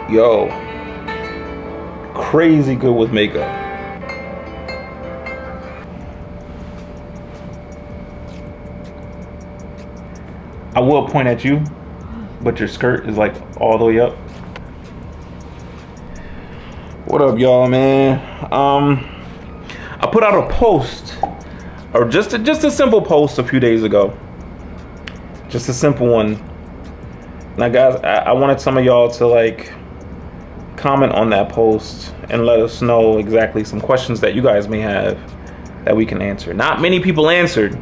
Yo, crazy good with makeup. I will point at you, but your skirt is like all the way up. What up, y'all, man? I put out a post, or just a simple post a few days ago. Just a simple one. Now, guys, I wanted some of y'all to like comment on that post and let us know exactly some questions that you guys may have that we can answer. Not many people answered,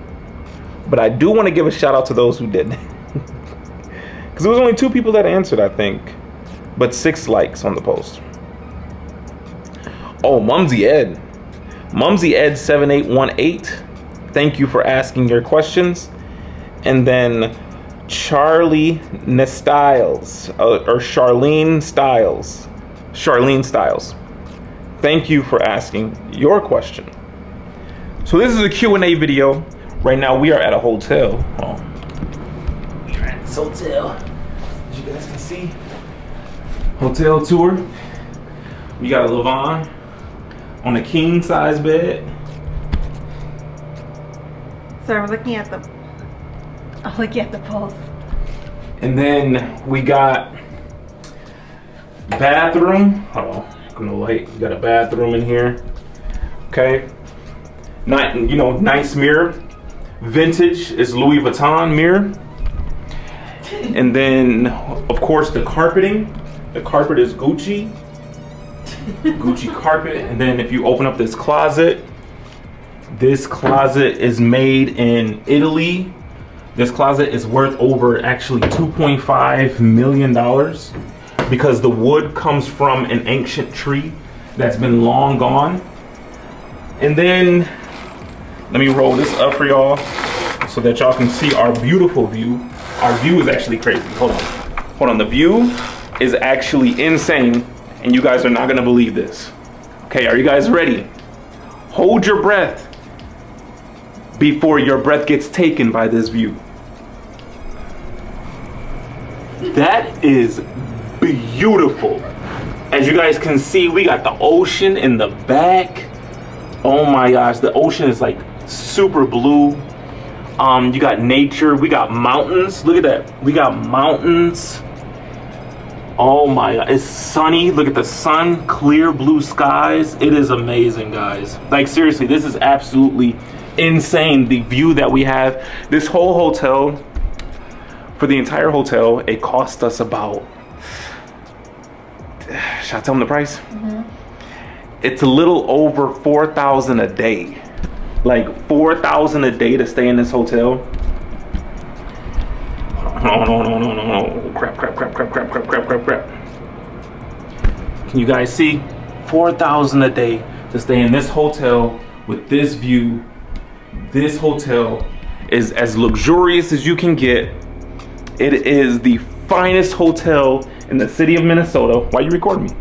but I do want to give a shout out to those who did. Because there was only 2 people that answered, I think, but 6 likes on the post. Oh, Mumsy Ed 7818, thank you for asking your questions. And then Charlene Styles, thank you for asking your question. So this is a Q&A video. Right now we are at a hotel. We are at this hotel, as you guys can see. Hotel tour. We got a Lavanh on a king size bed. So I'm looking at the post. And then we got bathroom. Hold on, I'm gonna light. We got a bathroom in here. Okay. Nice mirror. Vintage is Louis Vuitton mirror. And then, of course, the carpeting. The carpet is Gucci. Gucci carpet. And then if you open up this closet is made in Italy. This closet is worth over actually $2.5 million because the wood comes from an ancient tree that's been long gone. And then let me roll this up for y'all so that y'all can see our beautiful view. Our view is actually crazy. Hold on. The view is actually insane, and you guys are not gonna believe this. Okay, are you guys ready? Hold your breath before your breath gets taken by this view. That is beautiful. As you guys can see, we got the ocean in the back. Oh my gosh, the ocean is like super blue. You got nature, we got mountains. Look at that, we got mountains. Oh my god, it's sunny. Look at the sun, clear blue skies. It is amazing, guys. Like seriously, this is absolutely insane, the view that we have. This whole hotel, for the entire hotel, it cost us about, should I tell them the price? Mm-hmm. It's a little over $4,000 a day. Like $4,000 a day to stay in this hotel. No. Crap. Can you guys see? $4,000 a day to stay in this hotel with this view. This hotel is as luxurious as you can get. It is the finest hotel in the city of Minnesota. Why you recording me?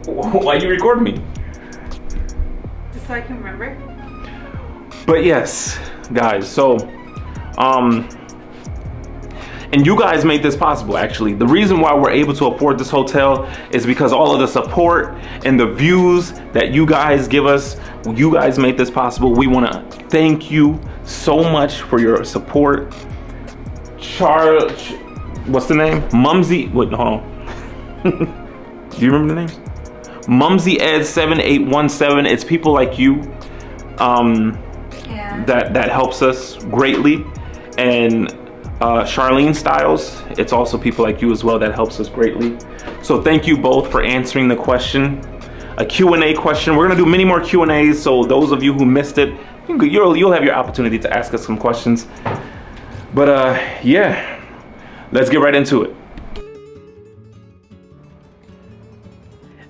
Why you recording me? Just so I can remember. But yes, guys, so and you guys made this possible. Actually, the reason why we're able to afford this hotel is because all of the support and the views that you guys give us. You guys made this possible. We want to thank you so much for your support. What's the name? Mumsy, wait, hold on. Do you remember the names? Mumsy Ed 7817. It's people like you that helps us greatly. And Charlene Styles, it's also people like you as well that helps us greatly. So thank you both for answering the question. A Q&A question. We're gonna do many more Q&As, so those of you who missed it, you'll have your opportunity to ask us some questions. But yeah, let's get right into it.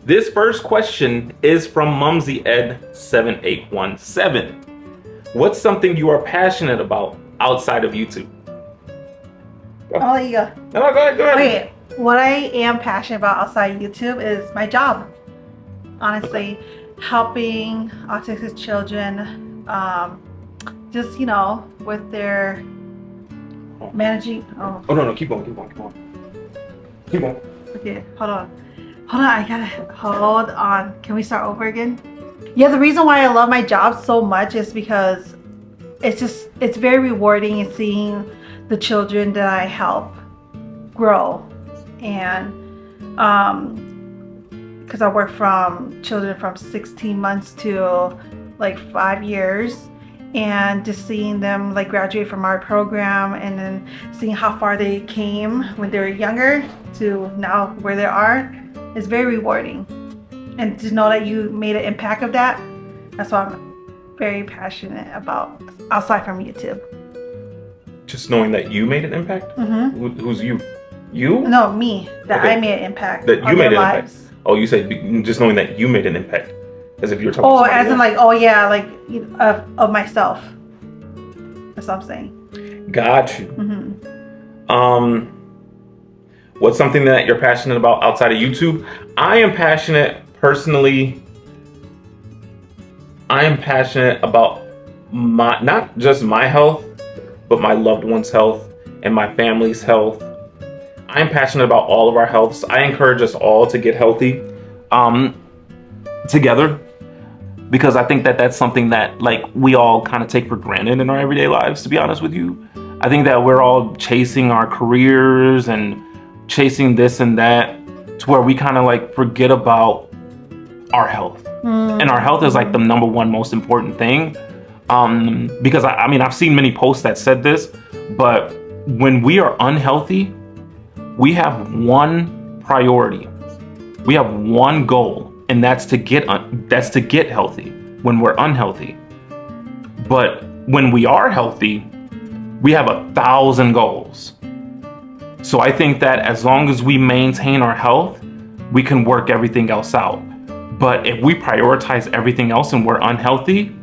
This first question is from Mumsy Ed 7817. What's something you are passionate about outside of YouTube? I'll let you go. No, go ahead. Okay, what I am passionate about outside YouTube is my job. Honestly, helping autistic children, just with their Managing. Oh, Oh no, keep going. Keep going. okay. Hold on. I gotta hold on. Can we start over again? Yeah, the reason why I love my job so much is because it's very rewarding in seeing the children that I help grow, and because I work from children from 16 months to like 5 years, and just seeing them like graduate from our program and then seeing how far they came when they were younger to now where they are is very rewarding. And to know that you made an impact of that, that's what I'm very passionate about outside from YouTube. Just knowing that you made an impact? Who's you? You? No, me. That Okay. I made an impact That you on made their an lives. impact. Oh, you said just knowing that you made an impact. As if you were talking Oh, to somebody as in else. like, oh yeah, like of myself. That's what I'm saying. Got you. What's something that you're passionate about outside of YouTube? I am passionate about my, not just my health, but my loved ones' health and my family's health. I am passionate about all of our healths. I encourage us all to get healthy together, because I think that that's something that like we all kind of take for granted in our everyday lives, to be honest with you. I think that we're all chasing our careers and chasing this and that to where we kind of like forget about our health. And our health is like the number one most important thing. Because I mean, I've seen many posts that said this, but when we are unhealthy, we have one priority. We have one goal, and that's to get healthy when we're unhealthy. But when we are healthy, we have 1,000 goals. So I think that as long as we maintain our health, we can work everything else out. But if we prioritize everything else and we're unhealthy,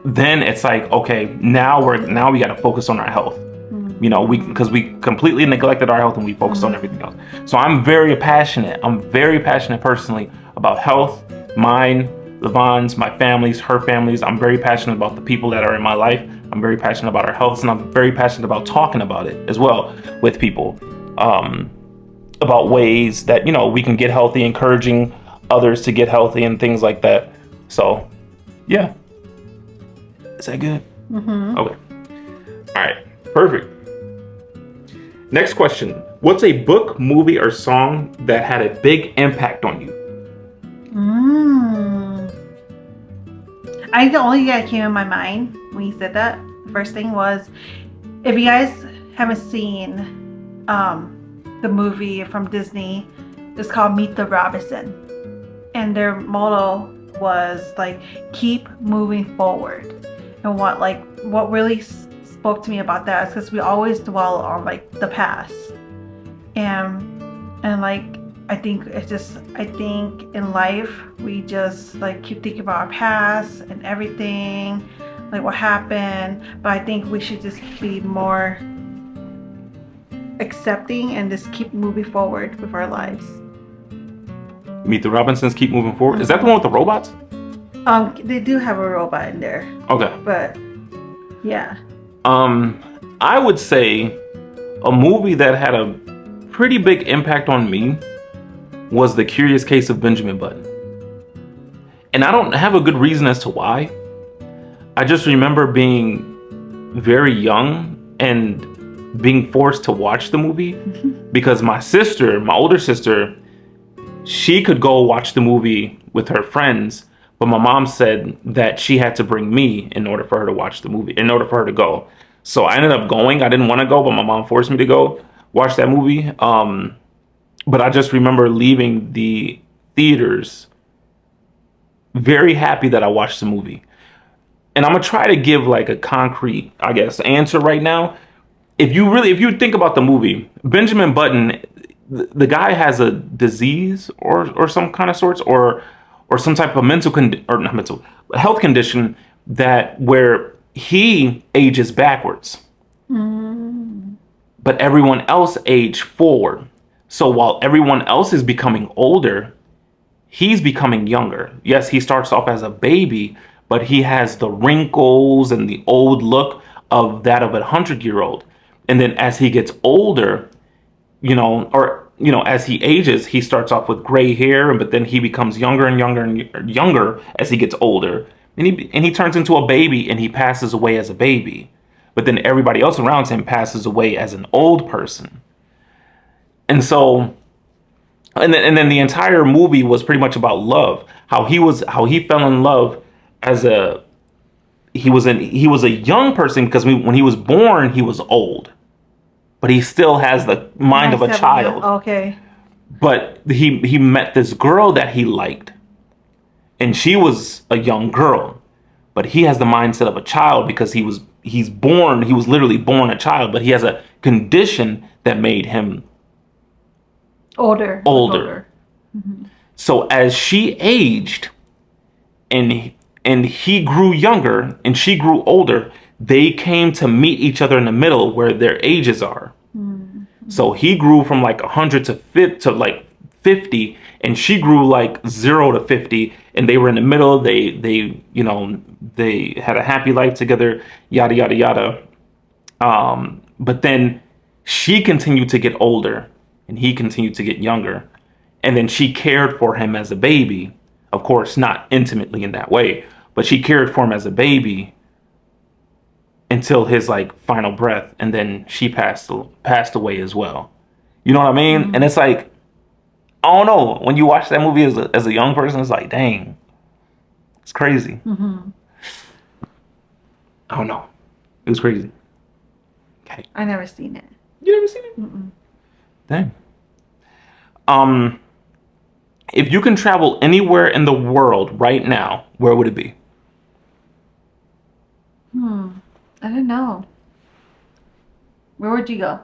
then it's like, okay, now we got to focus on our health. Because we completely neglected our health and we focused on everything else. So I'm very passionate personally about health, mine, Lavon's, my family's, her family's. I'm very passionate about the people that are in my life. I'm very passionate about our health, and I'm very passionate about talking about it as well with people, about ways that, we can get healthy, encouraging others to get healthy and things like that. So, yeah. Is that good? Okay. All right. Perfect. Next question. What's a book, movie, or song that had a big impact on you? I think the only thing that came in my mind when you said that, the first thing was, if you guys haven't seen the movie from Disney, it's called Meet the Robinson. And their motto was like, keep moving forward. And what really spoke to me about that is because we always dwell on like the past, and like I think in life we just like keep thinking about our past and everything, like what happened. But I think we should just be more accepting and just keep moving forward with our lives. Meet the Robinsons, keep moving forward. Is that the one with the robots? They do have a robot in there. Okay. But yeah. I would say a movie that had a pretty big impact on me was The Curious Case of Benjamin Button. And I don't have a good reason as to why. I just remember being very young and being forced to watch the movie because my older sister, she could go watch the movie with her friends, but my mom said that she had to bring me in order for her to watch the movie, in order for her to go. So I ended up going. I didn't want to go, but my mom forced me to go watch that movie. But I just remember leaving the theaters very happy that I watched the movie. And I'm going to try to give like a concrete, I guess, answer right now. If you think about the movie, Benjamin Button, the guy has a disease or some kind of sorts, or some type of health condition where he ages backwards, but everyone else age forward. So while everyone else is becoming older, he's becoming younger. Yes, he starts off as a baby, but he has the wrinkles and the old look of that of a 100-year-old. And then as he gets older, as he ages, he starts off with gray hair, but then he becomes younger and younger and younger as he gets older. And he turns into a baby, and he passes away as a baby. But then everybody else around him passes away as an old person. And so, and then the entire movie was pretty much about love. How he fell in love he was a young person, because when he was born, he was old. But he still has the mind of a child. Okay. But he met this girl that he liked. And she was a young girl. But he has the mindset of a child, because he was literally born a child, but he has a condition that made him older. Mm-hmm. So as she aged and he grew younger and she grew older, they came to meet each other in the middle where their ages are. Mm-hmm. So he grew from like 100 to like 50, and she grew like 0 to 50, and they were in the middle. They had a happy life together, yada yada yada. But then she continued to get older, and he continued to get younger, and then she cared for him as a baby. Of course, not intimately in that way, but she cared for him as a baby until his like final breath, and then she passed away as well. You know what I mean? Mm-hmm. And it's like, I don't know. When you watch that movie as a young person, it's like, dang, it's crazy. Mm-hmm. I don't know. It was crazy. Okay. I never seen it. You never seen it? Mm-mm. Dang. If you can travel anywhere in the world right now, where would it be? I don't know. Where would you go?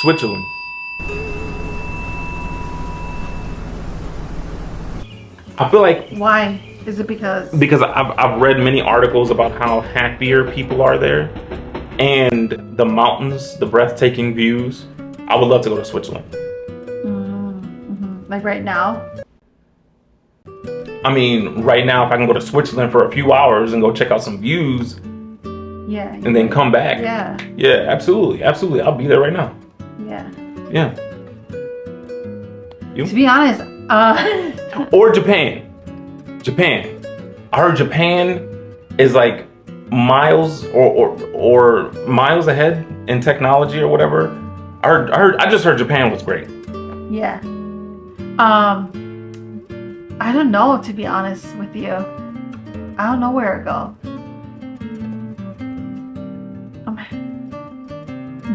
Switzerland. I feel like... Why? Is it because... Because I've read many articles about how happier people are there. And the mountains, the breathtaking views. I would love to go to Switzerland. Mm-hmm. Like right now? I mean, right now, if I can go to Switzerland for a few hours and go check out some views... Yeah. And then come back. Yeah. Yeah, absolutely. Absolutely. I'll be there right now. Yeah. Yeah. You? To be honest, Or Japan. I heard Japan is like miles or miles ahead in technology or whatever. I just heard Japan was great. Yeah. I don't know, to be honest with you. I don't know where to go.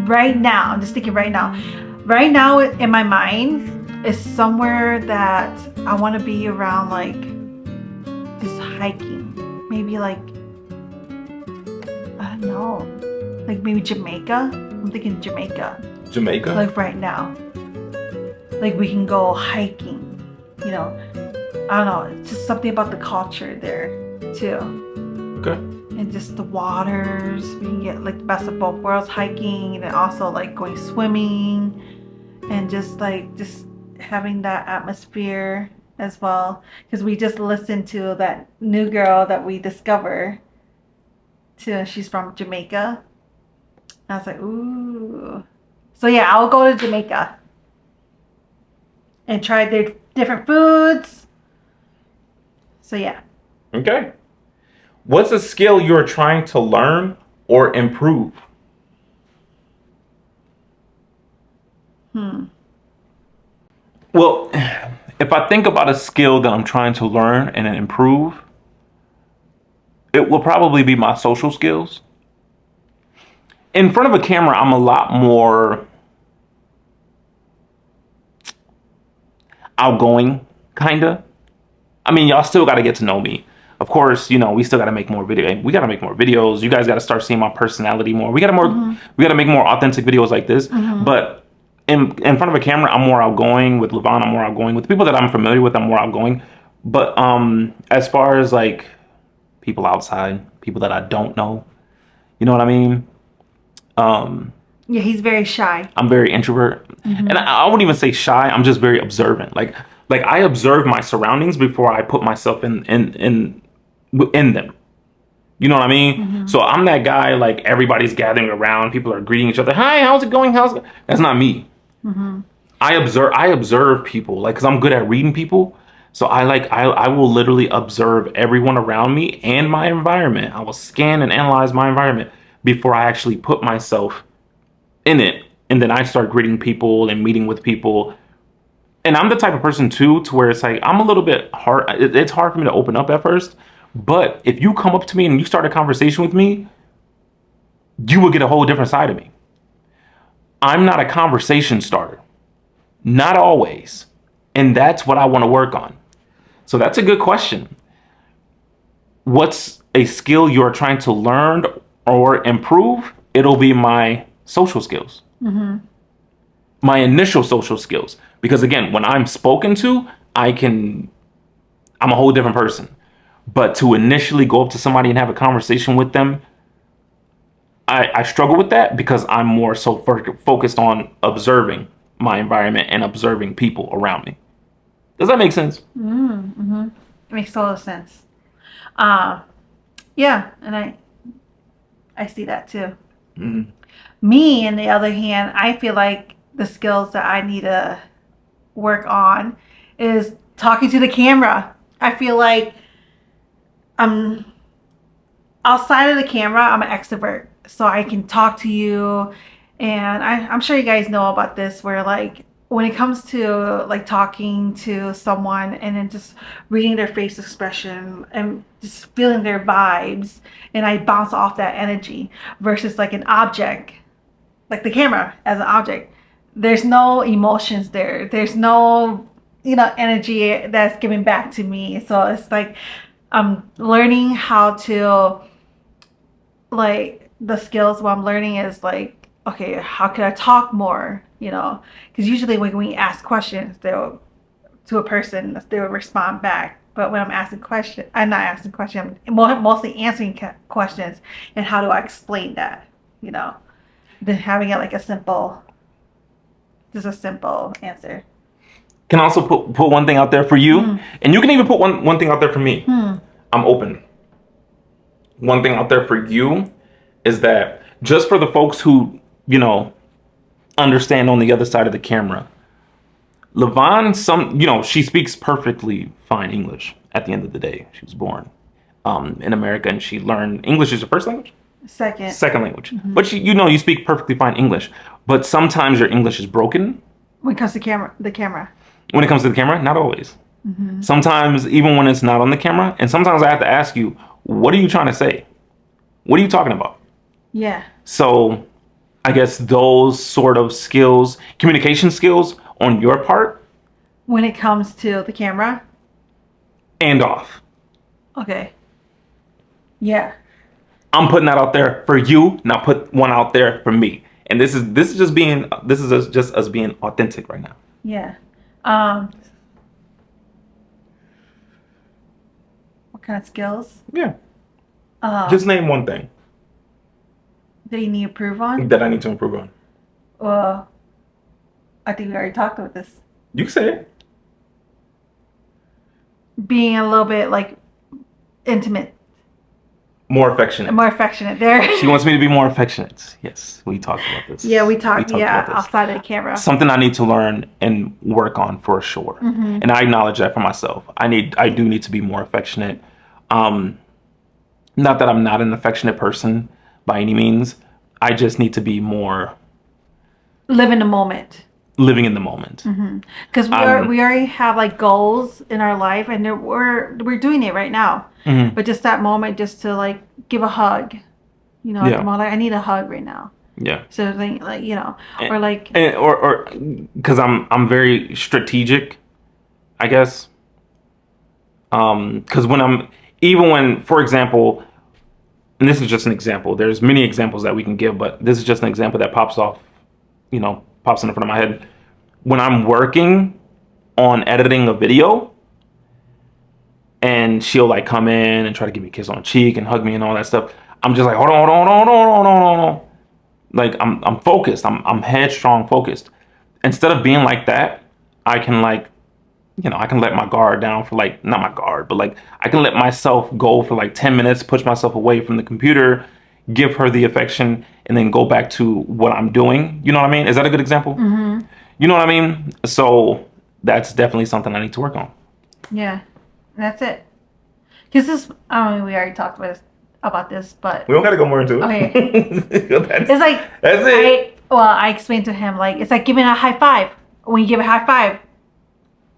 Right now, I'm just thinking right now. Right now in my mind is somewhere that I want to be around, like just hiking. Maybe like, I don't know, like maybe Jamaica. I'm thinking Jamaica. Jamaica? Like right now. Like we can go hiking, you know. I don't know, it's just something about the culture there too. Okay. And just the waters, we can get like the best of both worlds, hiking and then also like going swimming and just having that atmosphere as well. Because we just listened to that new girl that we discovered too. She's from Jamaica. And I was like, ooh. So yeah, I'll go to Jamaica and try their different foods. So yeah. Okay. What's a skill you're trying to learn or improve? Well, if I think about a skill that I'm trying to learn and improve, it will probably be my social skills. In front of a camera, I'm a lot more outgoing, kinda. I mean, y'all still got to get to know me. Of course, we still got to make more video. We got to make more videos. You guys got to start seeing my personality more. We got to make more authentic videos like this. Mm-hmm. But in front of a camera, I'm more outgoing. With Lavanh, I'm more outgoing. With the people that I'm familiar with, I'm more outgoing. But as far as like people outside, people that I don't know, you know what I mean? Yeah, he's very shy. I'm very introvert, and I wouldn't even say shy. I'm just very observant. Like I observe my surroundings before I put myself in them. You know what I mean? So I'm that guy. Like everybody's gathering around, people are greeting each other. Hi, how's it going? That's not me. I observe people, like, because I'm good at reading people. So I will literally observe everyone around me and my environment. I will scan and analyze my environment before I actually put myself in it. And then I start greeting people and meeting with people. And I'm the type of person too, to where it's like, I'm a little bit hard. It's hard for me to open up at first. But if you come up to me and you start a conversation with me, you will get a whole different side of me. I'm not a conversation starter. Not always. And that's what I want to work on. So that's a good question. What's a skill you're trying to learn or improve? It'll be my social skills. My initial social skills. Because again, when I'm spoken to, I'm a whole different person. But to initially go up to somebody and have a conversation with them, I struggle with that because I'm more so focused on observing my environment and observing people around me. Does that make sense? It makes total sense. Yeah, and I see that too. Me, on the other hand, I feel like the skills that I need to work on is talking to the camera. I feel like I'm outside of the camera, I'm an extrovert. So I can talk to you, and I'm sure you guys know about this, where like when it comes to like talking to someone and then just reading their face expression and just feeling their vibes, and I bounce off that energy versus like an object, like the camera as an object. There's no emotions there. There's no, energy that's given back to me. So it's like I'm learning how to, like, the skills what I'm learning is like, okay, how can I talk more? Because usually when we ask questions, they'll to a person, they will respond back. But when I'm asking questions, I'm not asking questions. I'm mostly answering questions. And how do I explain that? Than having it like a simple answer. Can also put one thing out there for you, and you can even put one thing out there for me. I'm open. One thing out there for you is that just for the folks who, understand on the other side of the camera, Lavanh, she speaks perfectly fine English at the end of the day. She was born in America, and she learned English as her first language? Second language. But you speak perfectly fine English. But sometimes your English is broken. When it comes to the camera. When it comes to the camera, not always. Sometimes, even when it's not on the camera, and sometimes I have to ask you, what are you trying to say? What are you talking about? Yeah. So I guess those sort of skills, communication skills on your part. When it comes to the camera? And off. Okay. Yeah. I'm putting that out there for you, and I'll put one out there for me. And this is just us being authentic right now. Yeah. What kind of skills? Yeah. Just name one thing. That you need to improve on? That I need to improve on. Well, I think we already talked about this. You can say it. Being a little bit like intimate. More affectionate. There. She wants me to be more affectionate. Yes, we talked about this. Yeah, we talked about this. Outside of the camera. Something I need to learn and work on for sure. And I acknowledge that for myself. I do need to be more affectionate. Not that I'm not an affectionate person by any means. I just need to be more living in the moment. Because we already have like goals in our life, and we're doing it right now. But just that moment, just to like give a hug, at the moment, like, I need a hug right now. Yeah. So like or like, or because I'm very strategic, I guess. Because when, for example, and this is just an example. There's many examples that we can give, but this is just an example that pops in the front of my head. When I'm working on editing a video, and she'll like come in and try to give me a kiss on the cheek and hug me and all that stuff, I'm just like, hold on. Like I'm focused. I'm headstrong focused. Instead of being like that, I can like, I can let my guard down for like, not my guard, but like I can let myself go for like 10 minutes, push myself away from the computer, give her the affection, and then go back to what I'm doing. You know what I mean? Is that a good example? Mm-hmm. You know what I mean? So that's definitely something I need to work on. Yeah, that's it. Because this, I mean, we already talked about this, but We don't got to go more into it. Okay. That's, it's like that's it. I explained to him like it's like giving a high five. When you give a high five,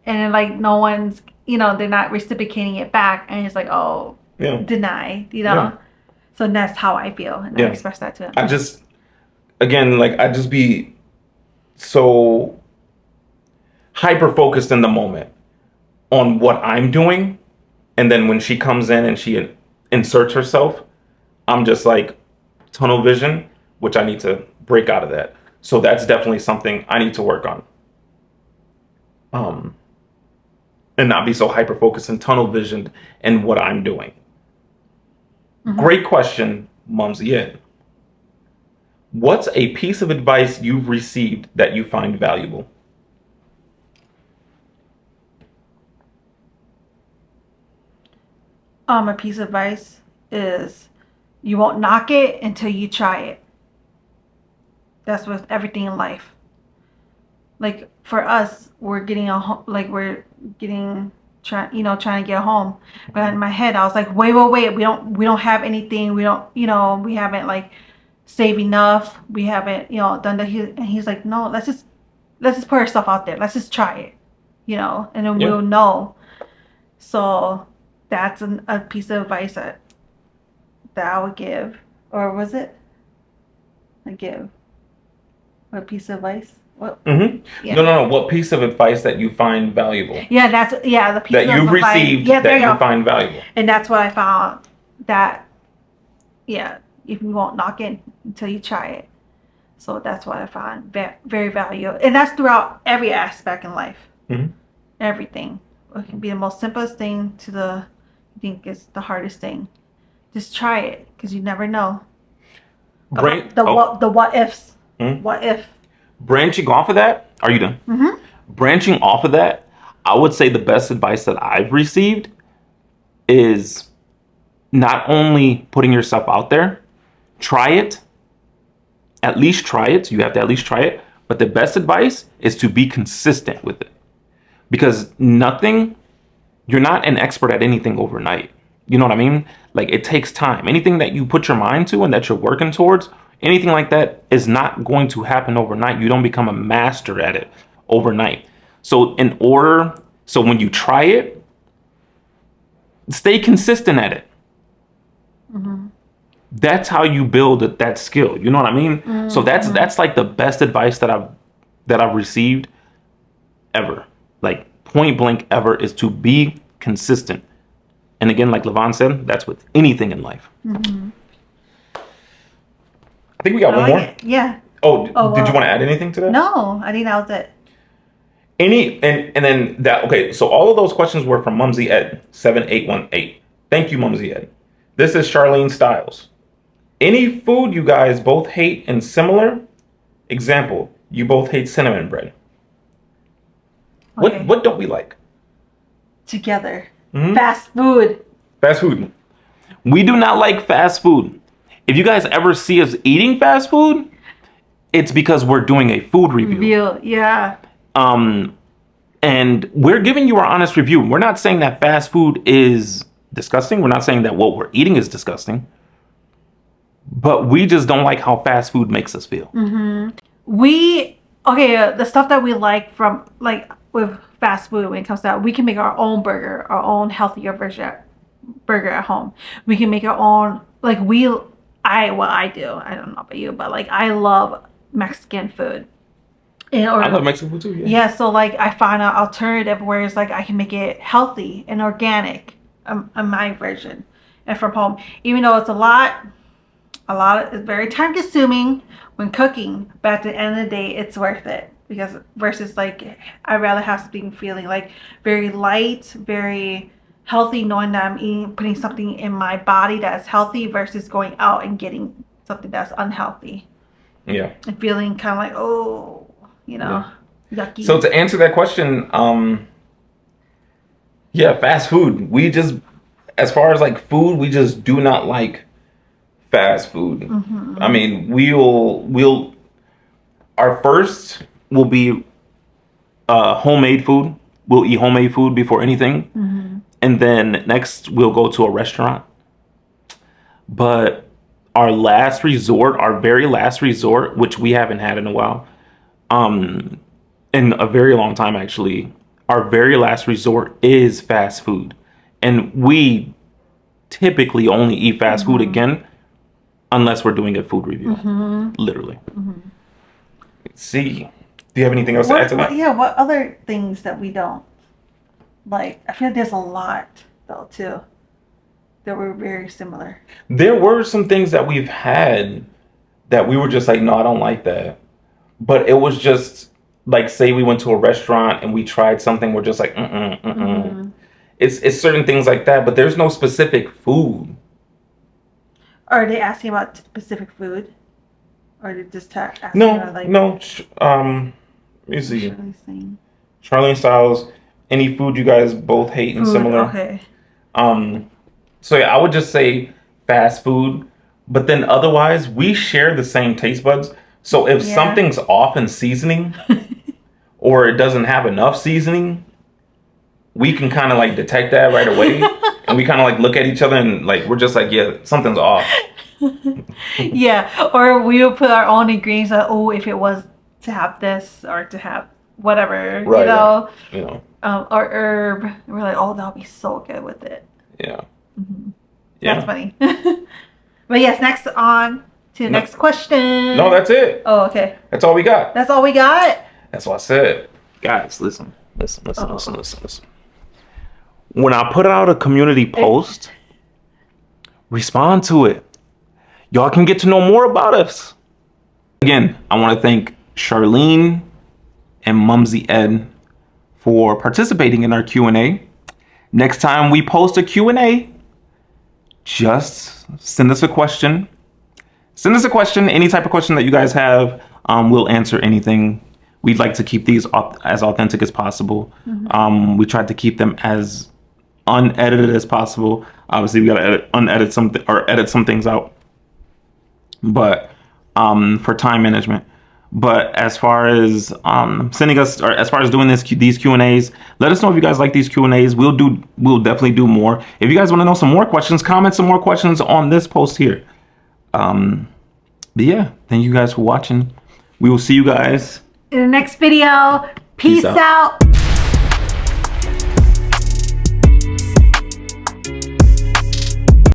and then like no one's, they're not reciprocating it back, and it's like, oh, Yeah. deny, Yeah. So that's how I feel, and I express that to him. I just be so hyper focused in the moment on what I'm doing, and then when she comes in and she inserts herself, I'm just like tunnel vision, which I need to break out of that. So that's definitely something I need to work on. And not be so hyper focused and tunnel visioned in what I'm doing. Mm-hmm. Great question, Mumsy Ed. What's a piece of advice you've received that you find valuable? A piece of advice is you won't knock it until you try it. That's with everything in life. Like for us, we're getting trying to get home. But in my head, I was like, wait, we don't have anything. We don't, we haven't like saved enough. We haven't, done that. And he's like, no, let's just put ourselves out there. Let's just try it, and then we'll know. So that's a piece of advice that I would give. Or was it? I give. What piece of advice? What? Mm-hmm. Yeah. No. What piece of advice that you find valuable? Yeah, the piece that you've received that you find valuable. And that's what I found. That, if you won't knock it until you try it. So that's what I found very valuable, and that's throughout every aspect in life. Mm-hmm. Everything. It can be the most simplest thing to I think it's the hardest thing. Just try it, because you never know. The what ifs. Mm-hmm. What if? Branching off of that, are you done? Mm-hmm. Branching off of that, I would say the best advice that I've received is not only putting yourself out there, try it. At least try it. You have to at least try it. But the best advice is to be consistent with it. Because you're not an expert at anything overnight. You know what I mean? Like, it takes time. Anything that you put your mind to and that you're working towards, anything like that is not going to happen overnight. You don't become a master at it overnight. So when you try it, stay consistent at it. Mm-hmm. That's how you build that skill. You know what I mean? Mm-hmm. So that's like the best advice that I've received ever. Like, point blank ever, is to be consistent. And again, like Lavanh said, that's with anything in life. Mm-hmm. I think we got one more. Yeah. Oh, did you want to add anything to that? No, I think that was it. And then that, okay, so all of those questions were from Mumsy Ed 7818. Thank you, Mumsy Ed. This is Charlene Styles. Any food you guys both hate and similar? Example, you both hate cinnamon bread. Okay. What don't we like? Together. Mm-hmm. Fast food. Fast food. We do not like fast food. If you guys ever see us eating fast food, it's because we're doing a food review. Yeah. And we're giving you our honest review. We're not saying that fast food is disgusting. We're not saying that what we're eating is disgusting. But we just don't like how fast food makes us feel. Mm-hmm. The stuff that we like from, like, with fast food, when it comes to that, we can make our own burger, our own healthier burger at home. We can make our own, like, I do. I don't know about you, but like, I love Mexican food. I love Mexican food too. Yeah. So like, I find an alternative where it's like I can make it healthy and organic, in my version, and from home. Even though it's a lot, it's very time consuming when cooking, but at the end of the day, it's worth it, because versus like, I'd rather have something feeling like very light, very healthy, knowing that I'm putting something in my body that's healthy versus going out and getting something that's unhealthy. Yeah. And feeling kind of like, oh, you know, yucky. So to answer that question, yeah, fast food. We just, as far as like food, we just do not like fast food. I mean, we'll our first will be homemade food. We'll eat homemade food before anything, and then next we'll go to a restaurant. But our last resort, our very last resort, which we haven't had in a while, in a very long time actually, our very last resort is fast food, and we typically only eat fast food again unless we're doing a food review. Literally. Let's see. Do you have anything else to add to that? What other things that we don't like? I feel like there's a lot though too that were very similar. There were some things that we've had that we were just like, no, I don't like that. But it was just like, say we went to a restaurant and we tried something, we're just like, It's certain things like that, but there's no specific food. Are they asking about specific food? Or they just asking No, about like... no. Let me see. Saying? Charlene Styles, any food you guys both hate and similar? Okay. So yeah, I would just say fast food, but then otherwise we share the same taste buds. So if something's off in seasoning or it doesn't have enough seasoning, we can kind of like detect that right away. And we kind of like look at each other and like, we're just like, yeah, something's off. Yeah, or we will put our own ingredients like, oh, if it was to have this or to have whatever, Right, you know, or herb. And we're like, oh, that'll be so good with it. Yeah. Yeah. That's funny. But yes, next on to the next question. No, that's it. Oh, okay. That's all we got. That's all we got? That's what I said. Guys, listen. When I put out a community post, respond to it. Y'all can get to know more about us. Again, I want to thank Charlene and Mumsy Ed for participating in our Q&A. Next time we post a Q&A, just send us a question. Send us a question, any type of question that you guys have. We'll answer anything. We'd like to keep these as authentic as possible. We tried to keep them as unedited as possible. Obviously, we gotta edit some things out, but for time management. But as far as sending us, or as far as doing these Q&As, let us know if you guys like these Q&As. We'll definitely do more. If you guys want to know some more questions, comment some more questions on this post here. But yeah, thank you guys for watching. We will see you guys in the next video. Peace out.